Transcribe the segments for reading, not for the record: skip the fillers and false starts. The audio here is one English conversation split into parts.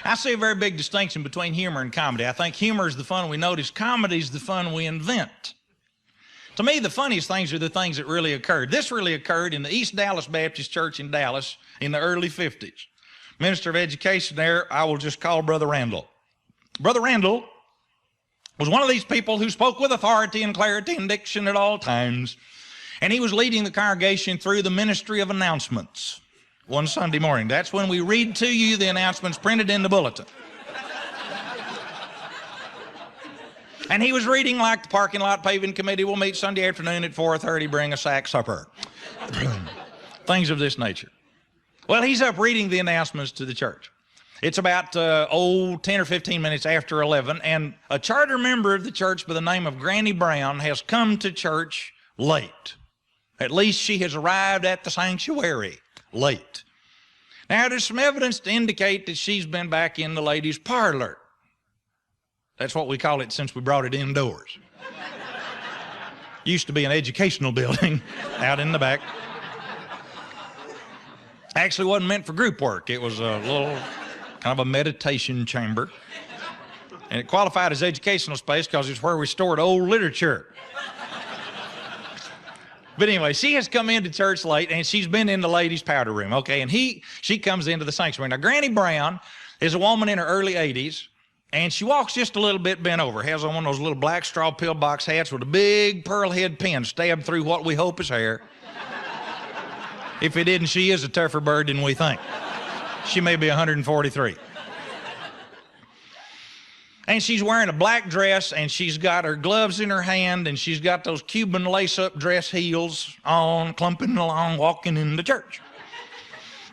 I see a very big distinction between humor and comedy. I think humor is the fun we notice. Comedy is the fun we invent. To me, the funniest things are the things that really occurred. This really occurred in the East Dallas Baptist Church in Dallas in the early 50s. Minister of Education there, I will just call Brother Randall. Brother Randall was one of these people who spoke with authority and clarity and diction at all times. And he was leading the congregation through the ministry of announcements one Sunday morning. That's when we read to you the announcements printed in the bulletin. And he was reading like the parking lot paving committee will meet Sunday afternoon at 4:30, bring a sack supper. Things of this nature. Well, he's up reading the announcements to the church. It's about 10 or 15 minutes after 11, and a charter member of the church by the name of Grady Nutt has come to church late. At least she has arrived at the sanctuary late. Now, there's some evidence to indicate that she's been back in the ladies' parlor. That's what we call it since we brought it indoors. Used to be an educational building out in the back. Actually wasn't meant for group work. It was a little kind of a meditation chamber. And it qualified as educational space because it's where we stored old literature. But anyway, she has come into church late, and she's been in the ladies' powder room, okay? And she comes into the sanctuary. Now, Granny Brown is a woman in her early 80s, and she walks just a little bit bent over, has on one of those little black straw pillbox hats with a big pearl head pin stabbed through what we hope is hair. If it isn't, she is a tougher bird than we think. She may be 143. And she's wearing a black dress, and she's got her gloves in her hand, and she's got those Cuban lace-up dress heels on, clumping along, walking into church.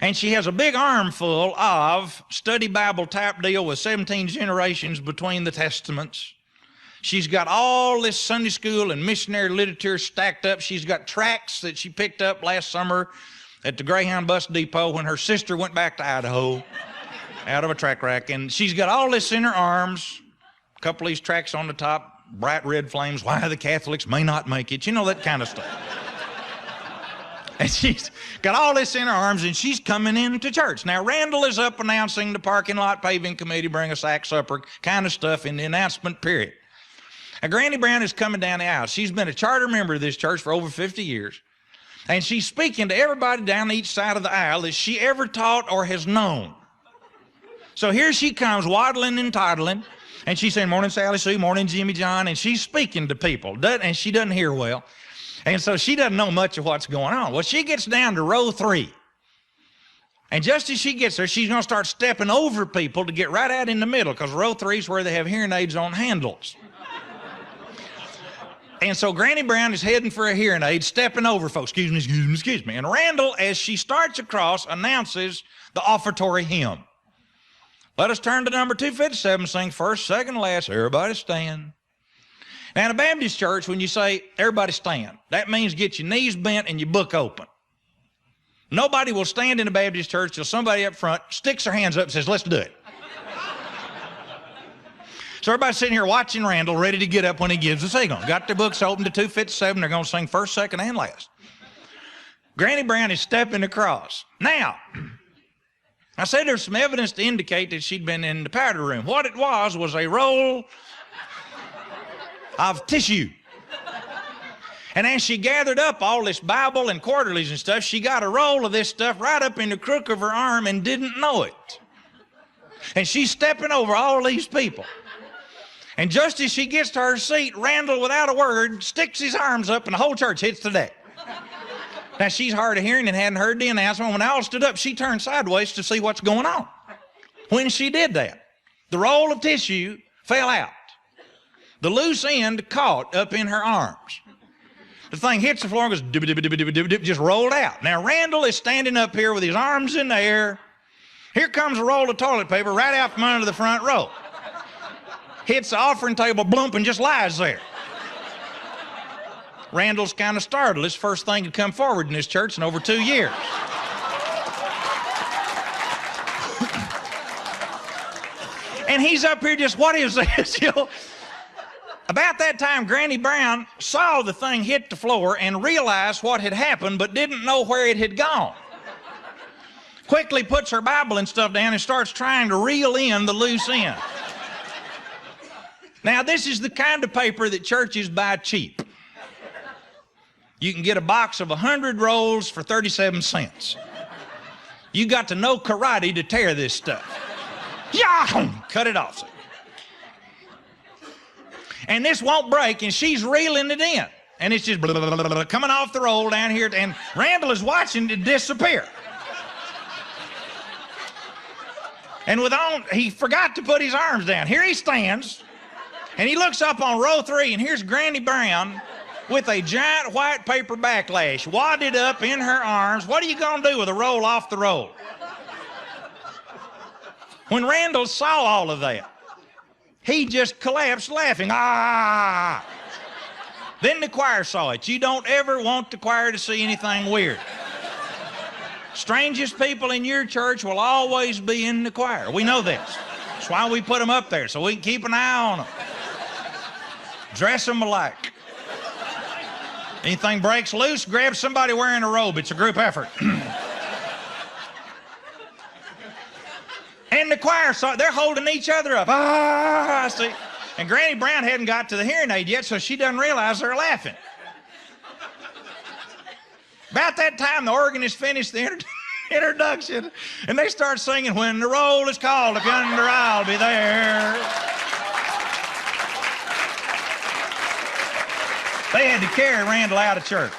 And she has a big armful of study Bible type deal with 17 generations between the testaments. She's got all this Sunday school and missionary literature stacked up. She's got tracts that she picked up last summer at the Greyhound bus depot when her sister went back to Idaho out of a track rack. And she's got all this in her arms. A couple of these tracts on the top, bright red flames, why the Catholics may not make it, you know, that kind of stuff. And she's got all this in her arms, and she's coming into church. Now, Randall is up announcing the parking lot paving committee, bring a sack supper, kind of stuff in the announcement period. Now, Granny Brown is coming down the aisle. She's been a charter member of this church for over 50 years, and she's speaking to everybody down each side of the aisle that she ever taught or has known. So here she comes, waddling and toddling, and she's saying, morning, Sally Sue, morning, Jimmy John, and she's speaking to people, and she doesn't hear well. And so she doesn't know much of what's going on. Well, she gets down to row 3. And just as she gets there, she's going to start stepping over people to get right out in the middle, because row 3 is where they have hearing aids on handles. And so Granny Brown is heading for a hearing aid, stepping over folks. Excuse me, excuse me, excuse me. And Randall, as she starts across, announces the offertory hymn. Let us turn to number 257, sing first, second, last, everybody stand. Now, in a Baptist church, when you say, everybody stand, that means get your knees bent and your book open. Nobody will stand in a Baptist church till somebody up front sticks their hands up and says, let's do it. So everybody's sitting here watching Randall, ready to get up when he gives the signal. Got their books open to 257. They're going to sing first, second, and last. Granny Brown is stepping across. Now, I said there's some evidence to indicate that she'd been in the powder room. What it was a roll of tissue. And as she gathered up all this Bible and quarterlies and stuff, she got a roll of this stuff right up in the crook of her arm and didn't know it. And she's stepping over all these people. And just as she gets to her seat, Randall, without a word, sticks his arms up and the whole church hits the deck. Now, she's hard of hearing and hadn't heard the announcement. When they all stood up, she turned sideways to see what's going on. When she did that, the roll of tissue fell out. The loose end caught up in her arms. The thing hits the floor and goes dip, just rolled out. Now, Randall is standing up here with his arms in the air. Here comes a roll of toilet paper right out from under the front row. Hits the offering table, blump, and just lies there. Randall's kind of startled. It's the first thing to come forward in this church in over 2 years. And he's up here just, what is this? You know? About that time, Granny Brown saw the thing hit the floor and realized what had happened, but didn't know where it had gone. quickly puts her Bible and stuff down and starts trying to reel in the loose end. Now, this is the kind of paper that churches buy cheap. You can get a box of 100 rolls for 37 cents. You got to know karate to tear this stuff. Yeah, cut it off. And this won't break, and she's reeling it in. And it's just coming off the roll down here, and Randall is watching it disappear. And he forgot to put his arms down. Here he stands, and he looks up on row 3, and here's Granny Brown with a giant white paper backlash wadded up in her arms. What are you going to do with a roll off the roll? When Randall saw all of that, he just collapsed laughing. Ah! Then the choir saw it. You don't ever want the choir to see anything weird. Strangest people in your church will always be in the choir. We know this. That's why we put them up there, so we can keep an eye on them. Dress them alike. Anything breaks loose, grab somebody wearing a robe. It's a group effort. And the choir saw it. They're holding each other up. Ah, see. And Granny Brown hadn't got to the hearing aid yet, so she doesn't realize they're laughing. About that time, the organist finished the introduction, and they start singing, "When the roll is called, if yonder I'll be there." They had to carry Randall out of church.